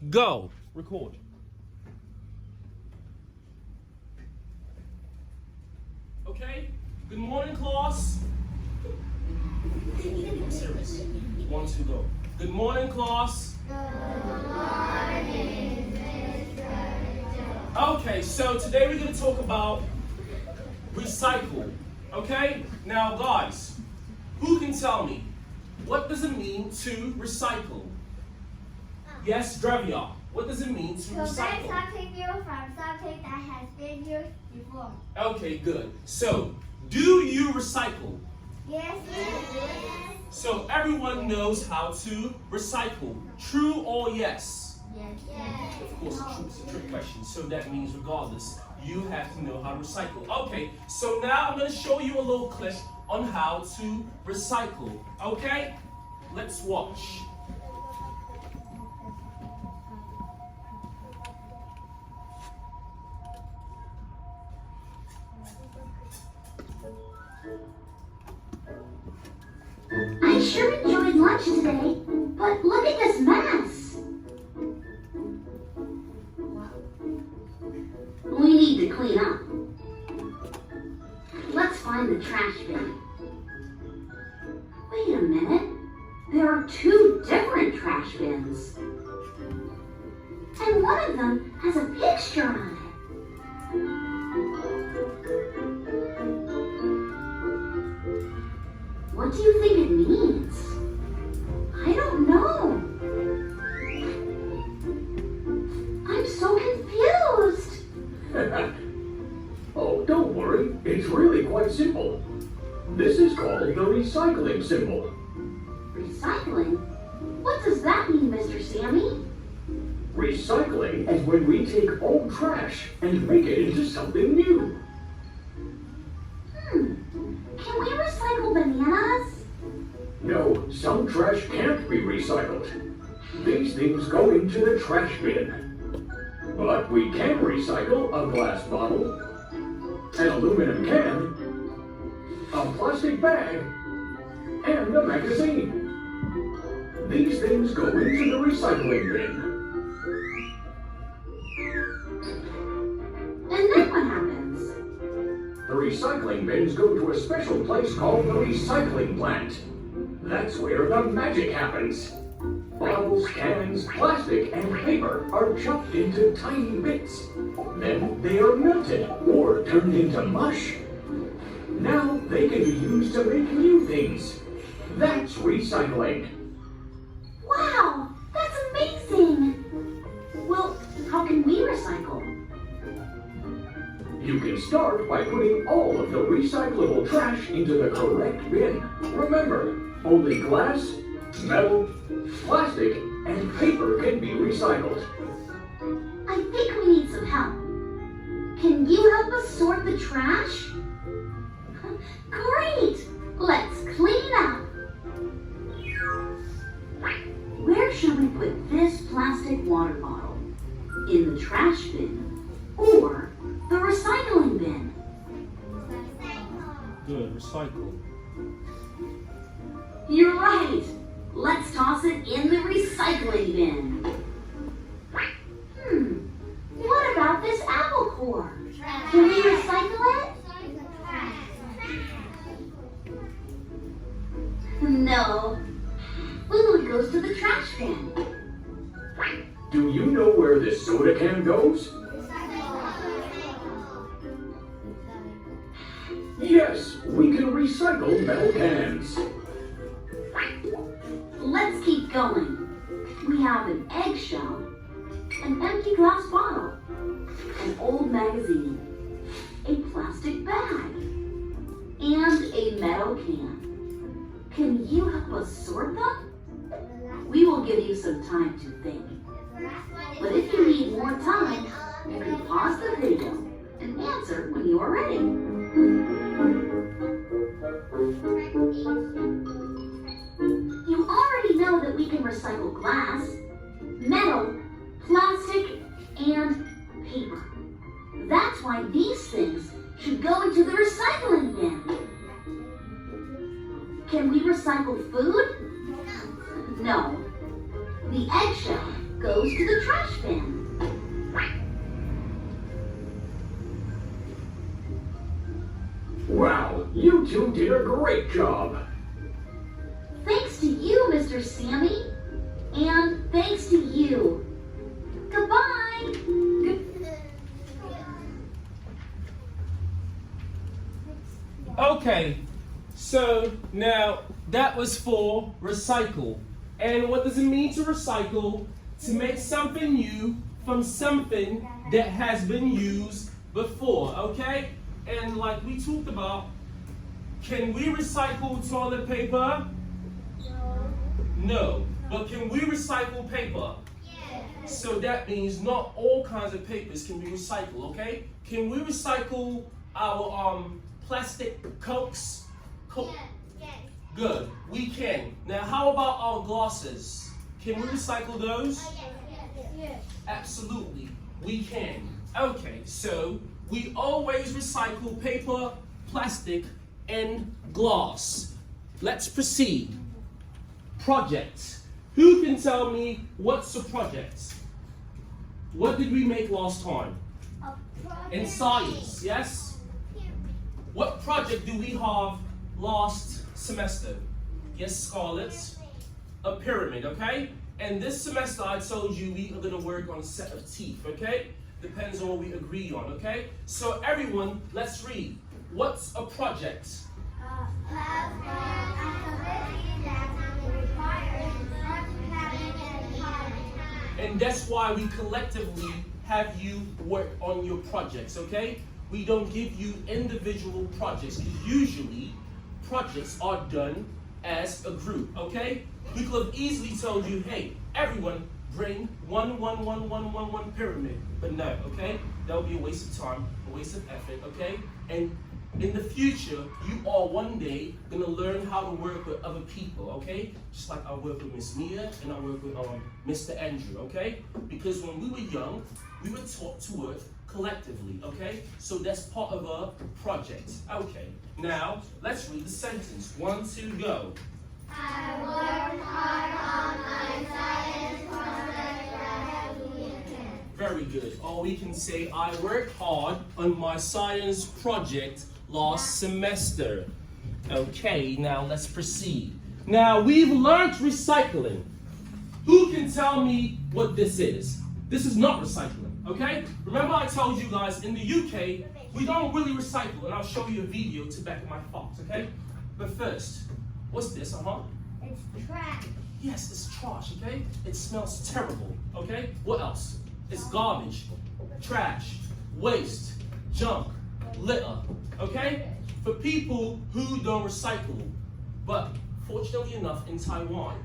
Go. Record. Okay. Good morning, class. I'm serious. 1, 2, go. Good morning, class. Good morning, Mr. Okay, so today we're going to talk about recycle. Okay? Now, guys, who can tell me what does it mean to recycle? Yes, Drevia. What does it mean to recycle? Prevent something new from something that has been used before. Okay, good. So, do you recycle? Yes. So everyone knows how to recycle. True or yes? Yes. Of course, true is a trick question. So that means regardless, you have to know how to recycle. Okay, so now I'm going to show you a little clip on how to recycle. Okay? Let's watch. I sure enjoyed lunch today, but look at this mess. We need to clean up. Let's find the trash bin. Wait a minute. There are 2 different trash bins. And one of them has a picture on it. What do you think it means? I don't know. I'm so confused. Oh, don't worry. It's really quite simple. This is called the recycling symbol. Recycling? What does that mean, Mr. Sammy? Recycling is when we take old trash and make it into something new. Can we recycle bananas? No, some trash can't be recycled. These things go into the trash bin. But we can recycle a glass bottle, an aluminum can, a plastic bag, and a magazine. These things go into the recycling bin. And then what happens? The recycling bins go to a special place called the recycling plant. That's where the magic happens. Bottles, cans, plastic, and paper are chopped into tiny bits. Then they are melted or turned into mush. Now they can be used to make new things. That's recycling. Wow, that's amazing! Well, how can we recycle? You can start by putting all of the recyclable trash into the correct bin. Remember, only glass, metal, plastic, and paper can be recycled. I think we need some help. Can you help us sort the trash? Great! Let's clean up. Where should we put this plastic water bottle? In the trash bin or the recycling bin? Good. Recycle. You're right. Let's toss it in the recycling bin. What about this apple core? Can we recycle it? No. Food goes to the trash bin. Do you know where this soda can goes? Yes, we can recycle metal cans. Let's keep going. We have an eggshell, an empty glass bottle, an old magazine, a plastic bag, and a metal can. Can you help us sort them? We will give you some time to think. But if you need more time, you can pause the video and answer when you are ready. You already know that we can recycle glass, metal, plastic, and paper. That's why these things should go into the recycling bin. Can we recycle food? No. The eggshell goes goes to the trash bin. Wow, you two did a great job. Thanks to you, Mr. Sammy. And thanks to you. Goodbye. Okay, so now that was for recycle. And what does it mean to recycle? To make something new from something that has been used before, okay? And like we talked about, can we recycle toilet paper? No. But can we recycle paper? Yes. So that means not all kinds of papers can be recycled, okay? Can we recycle our plastic Cokes? Yes. Good, we can. Now how about our glasses? Can we recycle those? Yes. Absolutely, we can. Okay, so we always recycle paper, plastic, and glass. Let's proceed. Project. Who can tell me what's a project? What did we make last time? In science, yes? What project do we have last semester? Yes, Scarlett? A pyramid, okay? And this semester I told you we are gonna work on a set of teeth, okay? Depends on what we agree on, okay? So everyone, let's read. What's a project? And that's why we collectively have you work on your projects, okay? We don't give you individual projects, because usually projects are done as a group, okay? We could have easily told you, hey, everyone bring one pyramid, but no, okay? That would be a waste of time, a waste of effort, okay? And in the future, you are one day gonna learn how to work with other people, okay? Just like I work with Miss Mia and I work with Mr. Andrew, okay? Because when we were young, we were taught to work collectively, okay? So that's part of a project. Okay, now let's read the sentence. 1, 2, go. I worked hard on my science project last weekend. Very good. Or we can say, I worked hard on my science project last semester. Okay, now let's proceed. Now we've learned recycling. Who can tell me what this is? This is not recycling, okay? Remember I told you guys in the UK, we don't really recycle, and I'll show you a video to back my thoughts, okay? But first, what's this, It's trash. Yes, it's trash, okay? It smells terrible, okay? What else? It's garbage, trash, waste, junk, litter, okay? For people who don't recycle. But fortunately enough, in Taiwan,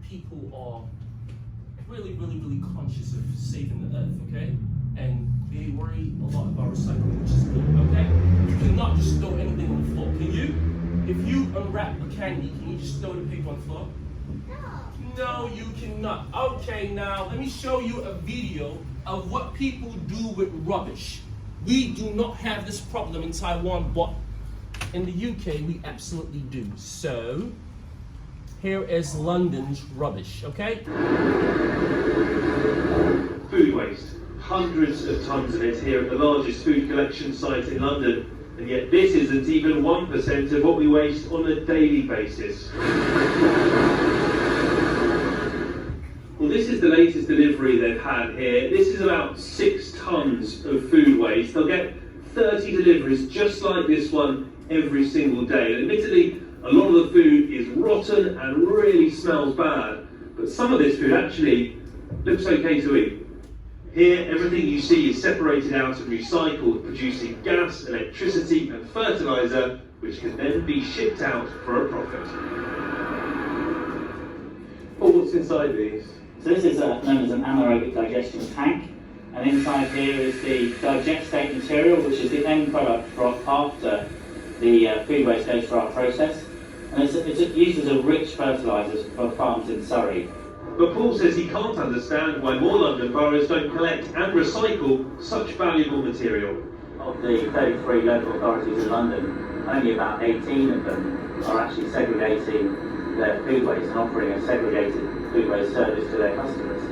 people are really conscious of saving the earth, okay? And they worry a lot about recycling, which is good, okay? You cannot just throw anything on the floor, can you? If you unwrap a candy, can you just throw the paper on the floor? No, you cannot. Okay, now let me show you a video of what people do with rubbish. We do not have this problem in Taiwan, but in the UK, we absolutely do. So, here is London's rubbish, okay? Food waste. Hundreds of tons of it here at the largest food collection site in London. And yet this isn't even 1% of what we waste on a daily basis. Well, this is the latest delivery they've had here. This is about 6 tons of food waste. They'll get 30 deliveries just like this one every single day. And admittedly, a lot of the food is rotten and really smells bad. But some of this food actually looks okay to eat. Here, everything you see is separated out and recycled, producing gas, electricity and fertiliser, which can then be shipped out for a profit. Well, what's inside these? So this is known as an anaerobic digestion tank, and inside here is the digestate material, which is the end product after the food waste goes through our process, and it's used as a rich fertiliser for farms in Surrey. But Paul says he can't understand why more London boroughs don't collect and recycle such valuable material. Of the 33 local authorities in London, only about 18 of them are actually segregating their food waste and offering a segregated food waste service to their customers.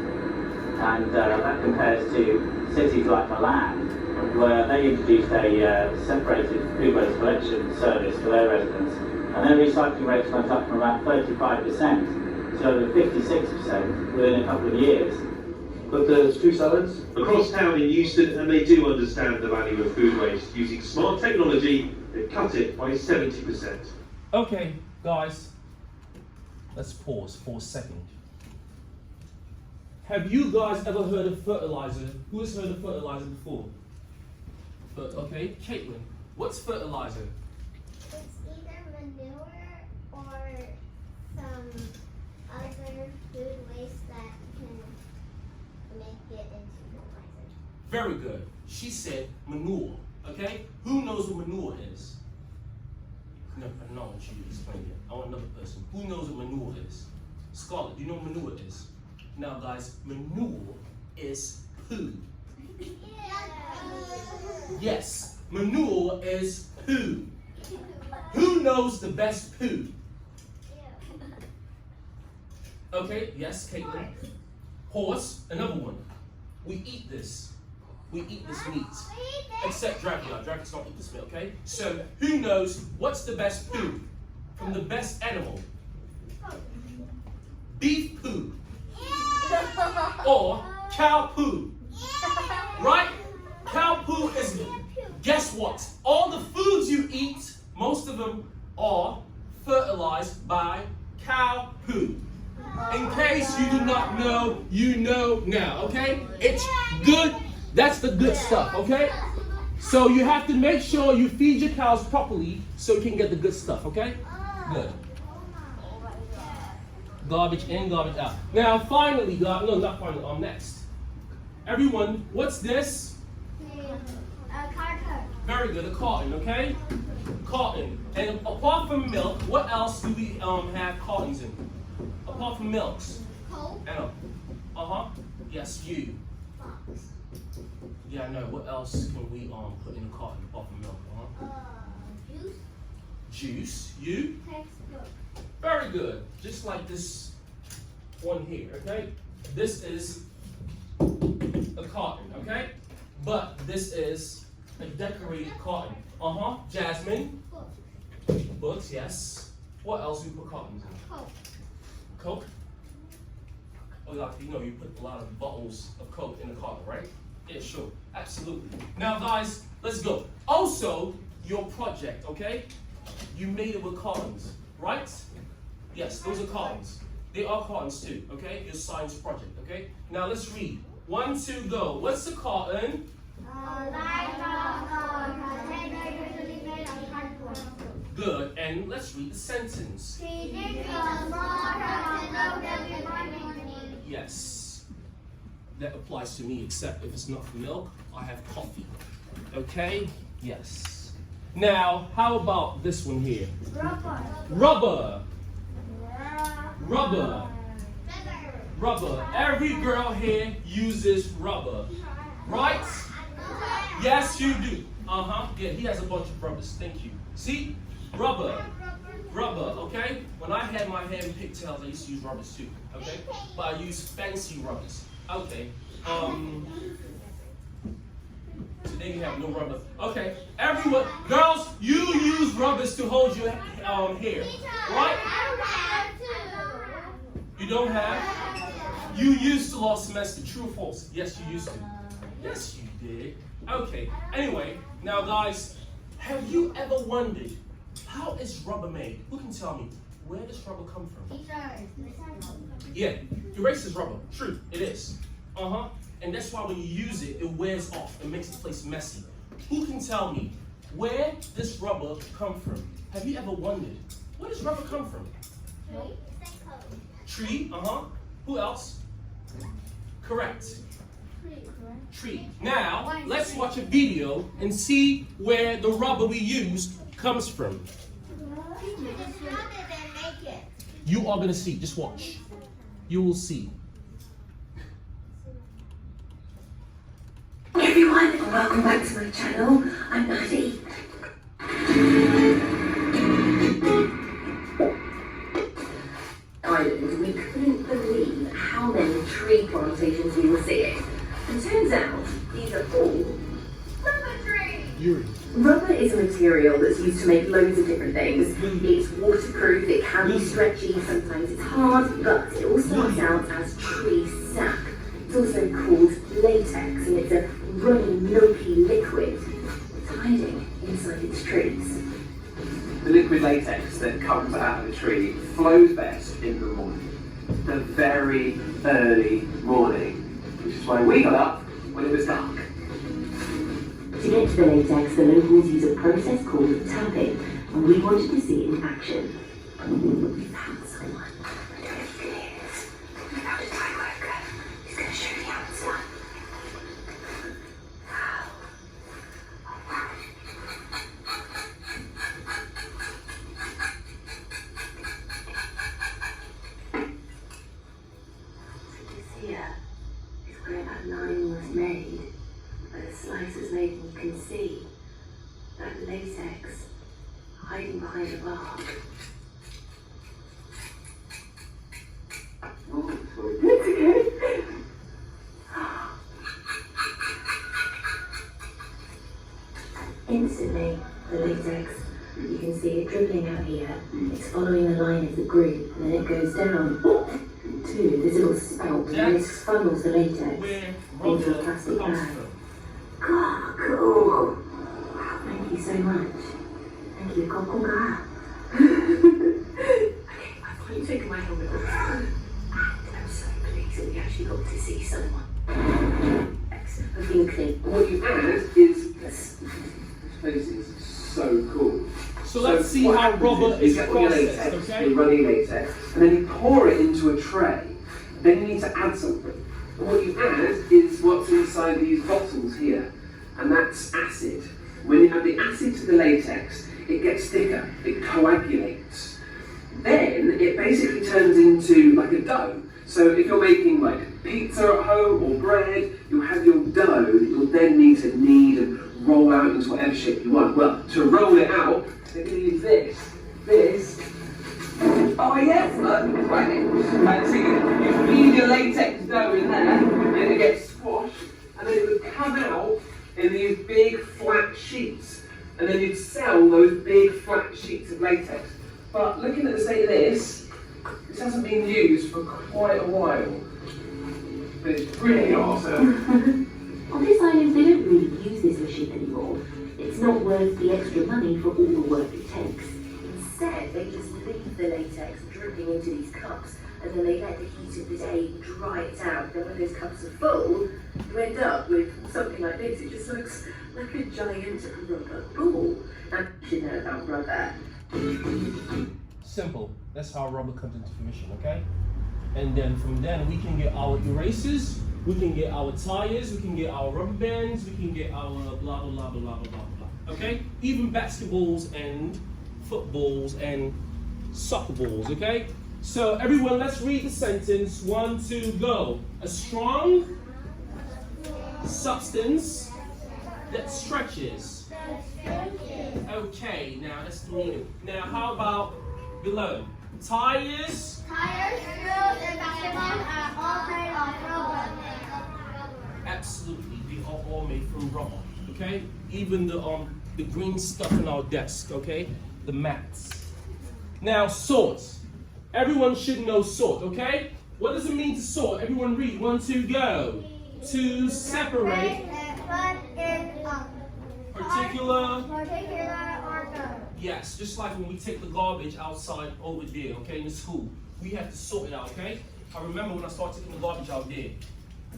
And that compares to cities like Milan, where they introduced a separated food waste collection service for their residents. And their recycling rates went up from about 35% to over 56% within a couple of years. But there's 2 salads. Across town in Euston, and they do understand the value of food waste. Using smart technology, they've cut it by 70%. Okay, guys, let's pause for a second. Have you guys ever heard of fertilizer? Who has heard of fertilizer before? Okay, Caitlin, what's fertilizer? It's either manure or some other food waste that can make it into fertilizer. Very good. She said manure. Okay? Who knows what manure is? No, I want you to explain it. I want another person. Who knows what manure is? Scarlett, do you know what manure is? Now, guys, manure is poo. Yes, manure is poo. Who knows the best poo? Okay, yes, Caitlin. Horse, another one. We eat this. We eat this meat. Except Dracula. Dracula's not eat this meat, okay? So, who knows what's the best poo from the best animal? Beef poo. Or cow poo. Right? Cow poo is, guess what? All the foods you eat, most of them are fertilized by cow poo. In case you do not know, you know now, okay? It's good. That's the good stuff, okay? So you have to make sure you feed your cows properly so you can get the good stuff, okay? Good. Garbage in, garbage out. Now, finally, not finally, next. Everyone, what's this? Carton. Very good, a carton, okay? Carton. And apart from milk, what else do we have cartons in? Apart from milks. Coke. Anna. Yes, you. Box. Yeah, I know. What else can we put in a carton apart from milk? Juice. Juice. You? Textbook. Very good. Just like this one here, okay? This is a carton, okay? But this is a decorated carton. Jasmine. Book. Books, yes. What else do we put cartons in? Coke. Coke? Oh, like, you put a lot of bottles of Coke in the carton, right? Yeah, sure. Absolutely. Now, guys, let's go. Also, your project, okay? You made it with cartons, right? Yes, those are cartons. They are cartons too, okay? Your science project, okay? Now, let's read. 1, 2, go. What's the carton? Good. And let's read the sentence. Yes. That applies to me, except if it's not for milk, I have coffee. Okay? Yes. Now, how about this one here? Rubber. Rubber. Rubber. Every girl here uses rubber. Right? Yes, you do. Yeah, he has a bunch of rubbers. Thank you. See? Rubber. Rubber, okay? When I had my hair in pigtails, I used to use rubbers too, okay? But I use fancy rubbers. Okay. Today you have no rubber. Okay. Everyone, girls, you use rubbers to hold your hair, right? You don't have? You used to last semester. True or false? Yes, you used to. Yes, you did. Okay. Anyway, now guys, have you ever wondered how is rubber made? Who can tell me? Where does rubber come from? Yeah, erases rubber. True, it is. And that's why when you use it, it wears off. It makes the place messy. Who can tell me where does rubber come from? Have you ever wondered? Where does rubber come from? Tree. Who else? Correct. Tree. Now, let's watch a video and see where the rubber we use comes from. You are going to see. Just watch. You will see. Hey everyone, and welcome back to my channel. I'm Maddie. Ireland, we couldn't believe how many tree plantations we will see it. And turns out, these are all rubber trees. Rubber is a material that's used to make loads of different things. It's waterproof, it can be stretchy, sometimes it's hard, but it all starts out as tree sap. It's also called latex, and it's a runny, milky liquid. It's hiding inside its trees. The liquid latex that comes out of the tree flows best in the morning, the very early morning, which is why we got up when it was dark. To get to the latex, the locals use a process called tapping, and we wanted to see it in action. We found someone. I don't know who it is. We found a Thai worker. He's going to show the answer. So this here is where that line was made. Where the slice was made, and you can see that latex hiding behind the bark. Oh, sorry. It's okay. Instantly, the latex, you can see it dribbling out here. It's following the line of the groove, and then it goes down to this little spout, and this funnels the latex Where into a rubber plastic comes bag. from. God, cool. Wow, thank you so much. Thank you, Kokonga. Okay, I've got you taking my helmet off. And I'm so pleased that we actually got to see someone. Excellent. I've been clean. What you've had is this place is so cool. So let's see what how happens rubber you is get all your processed, latex, okay? your runny latex, and then you pour it into a tray. Then you need to add something. And what you add is what's inside these bottles here, and that's acid. When you add the acid to the latex, it gets thicker, it coagulates. Then it basically turns into like a dough. So if you're making like pizza at home or bread, you'll have your dough that you'll then need to knead and roll out into whatever shape you want. Well, to roll it out, they're going to use this. Oh yes, look, right. And so you feed your latex dough in there, and it gets squashed, and then it would come out in these big flat sheets, and then you'd sell those big flat sheets of latex. But looking at the state of this hasn't been used for quite a while. But it's pretty awesome. On this island, they don't really use this machine anymore. It's not worth the extra money for all the work it takes. Instead, they just leave the latex dripping into these cups, and then they let the heat of the day dry it out. Then when those cups are full, you end up with something like this. It just looks like a giant rubber ball. Now, you should know about rubber. Simple. That's how rubber comes into fruition, okay? And then from then we can get our erasers, we can get our tires, we can get our rubber bands, we can get our blah blah blah blah blah blah blah. Okay? Even basketballs and footballs and soccer balls, okay? So everyone, let's read the sentence. 1, 2, go. A strong substance that stretches. Okay, now that's the meaning. Now how about below? Tires. Tires, wheels, and basketballs are all made of rubber. Absolutely, they are all made from rubber. Okay, even the green stuff in our desk. Okay, the mats. Now sort. Everyone should know sort. Okay, what does it mean to sort? Everyone read. 1, 2, go. To separate And put in a particular. order. Yes, just like when we take the garbage outside over there, okay, in the school. We have to sort it out, okay? I remember when I started taking the garbage out there,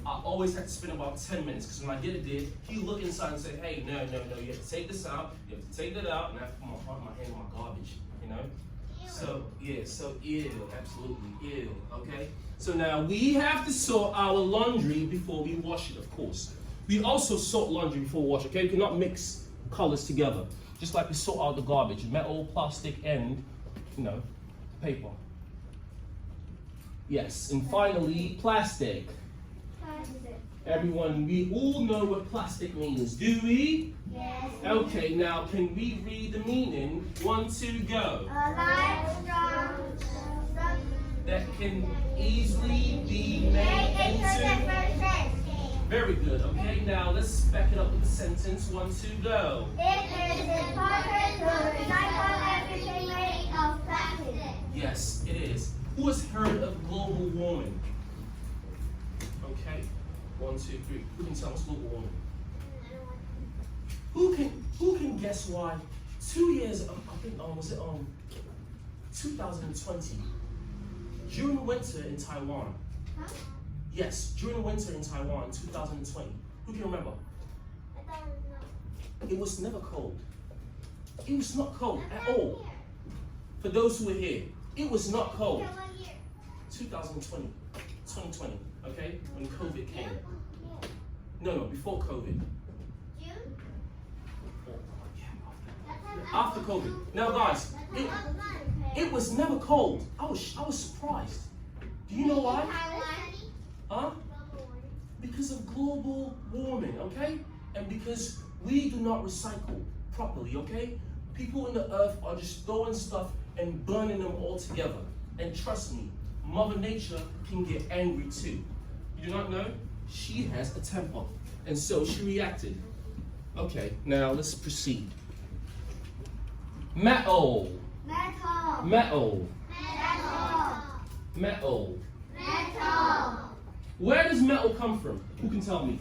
I always had to spend about 10 minutes, because when I did it there, he looked inside and said, hey, no, you have to take this out, you have to take that out, and I have to put my hand in my garbage, you know? So, yeah, so ew, absolutely, ew, okay? So now we have to sort our laundry before we wash it, of course. We also sort laundry before we wash, okay? We cannot mix colors together. Just like we sort out the garbage, metal, plastic, and, you know, paper. Yes, and finally, plastic. Everyone, we all know what plastic means, do we? Yes. Okay, now can we read the meaning? 1, 2, go. A light, strong that can easily be made into? Very good. Okay, now let's back it up with the sentence. 1, 2, go. It is important to recycle everything made of plastic. Yes, it is. Who has heard of global warming? Okay, 1, 2, 3. Who can tell us global warming? Who can guess why 2 years, I think, was it 2020, during winter in Taiwan? Huh? Yes, during winter in Taiwan, 2020. Who can remember? I don't know. It was never cold. It was not cold at all. For those who were here, it was not cold. 2020, 2020, okay, when COVID came. No, before COVID. June? After COVID. Now, guys, it was never cold. I was surprised. Do you know why? Huh? Because of global warming, okay? And because we do not recycle properly, okay? People in the earth are just throwing stuff and burning them all together. And trust me, Mother Nature can get angry too. You do not know? She has a temper. And so she reacted. Okay, now let's proceed. Metal. Metal. Metal. Metal. Metal. Metal. Where does metal come from? Who can tell me?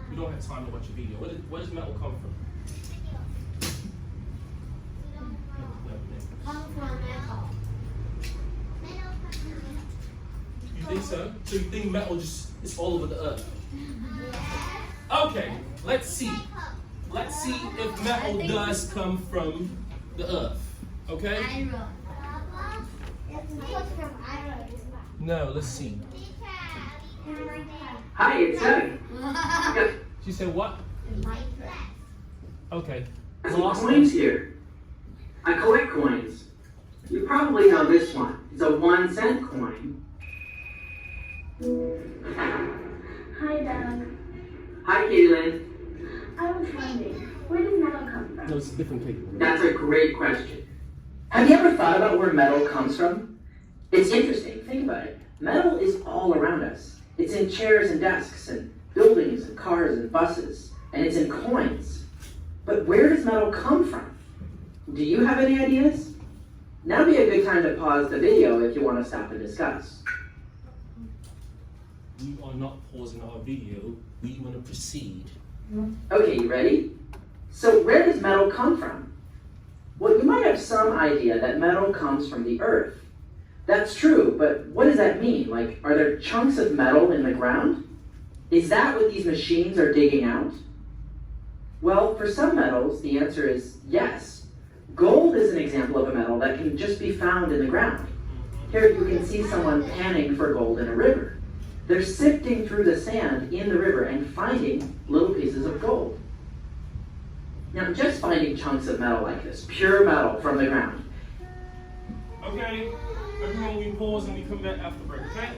We don't have time to watch a video. Where does metal come from? Come from metal. You think so? So you think metal just is all over the earth? Okay, let's see. Let's see if metal does come from the earth. Okay? Iron. It comes from iron. No, let's see. Hi, it's Doug. She said what? Okay. Some Last coins here. I collect coins. You probably know this one. It's a 1 cent coin. Hi, Doug. Hi, Caitlin. I was wondering, where does metal come from? No, it's a different cake. That's a great question. Have you ever thought about where metal comes from? It's interesting. Think about it. Metal is all around us. It's in chairs and desks and buildings and cars and buses, and it's in coins. But where does metal come from? Do you have any ideas? Now would be a good time to pause the video if you want to stop and discuss. We are not pausing our video. We want to proceed. Okay, you ready? So where does metal come from? Well, you might have some idea that metal comes from the earth. That's true, but what does that mean? Like, are there chunks of metal in the ground? Is that what these machines are digging out? Well, for some metals, the answer is yes. Gold is an example of a metal that can just be found in the ground. Here you can see someone panning for gold in a river. They're sifting through the sand in the river and finding little pieces of gold. Now, just finding chunks of metal like this, pure metal from the ground. Okay, everyone, we pause and we come back after break, okay?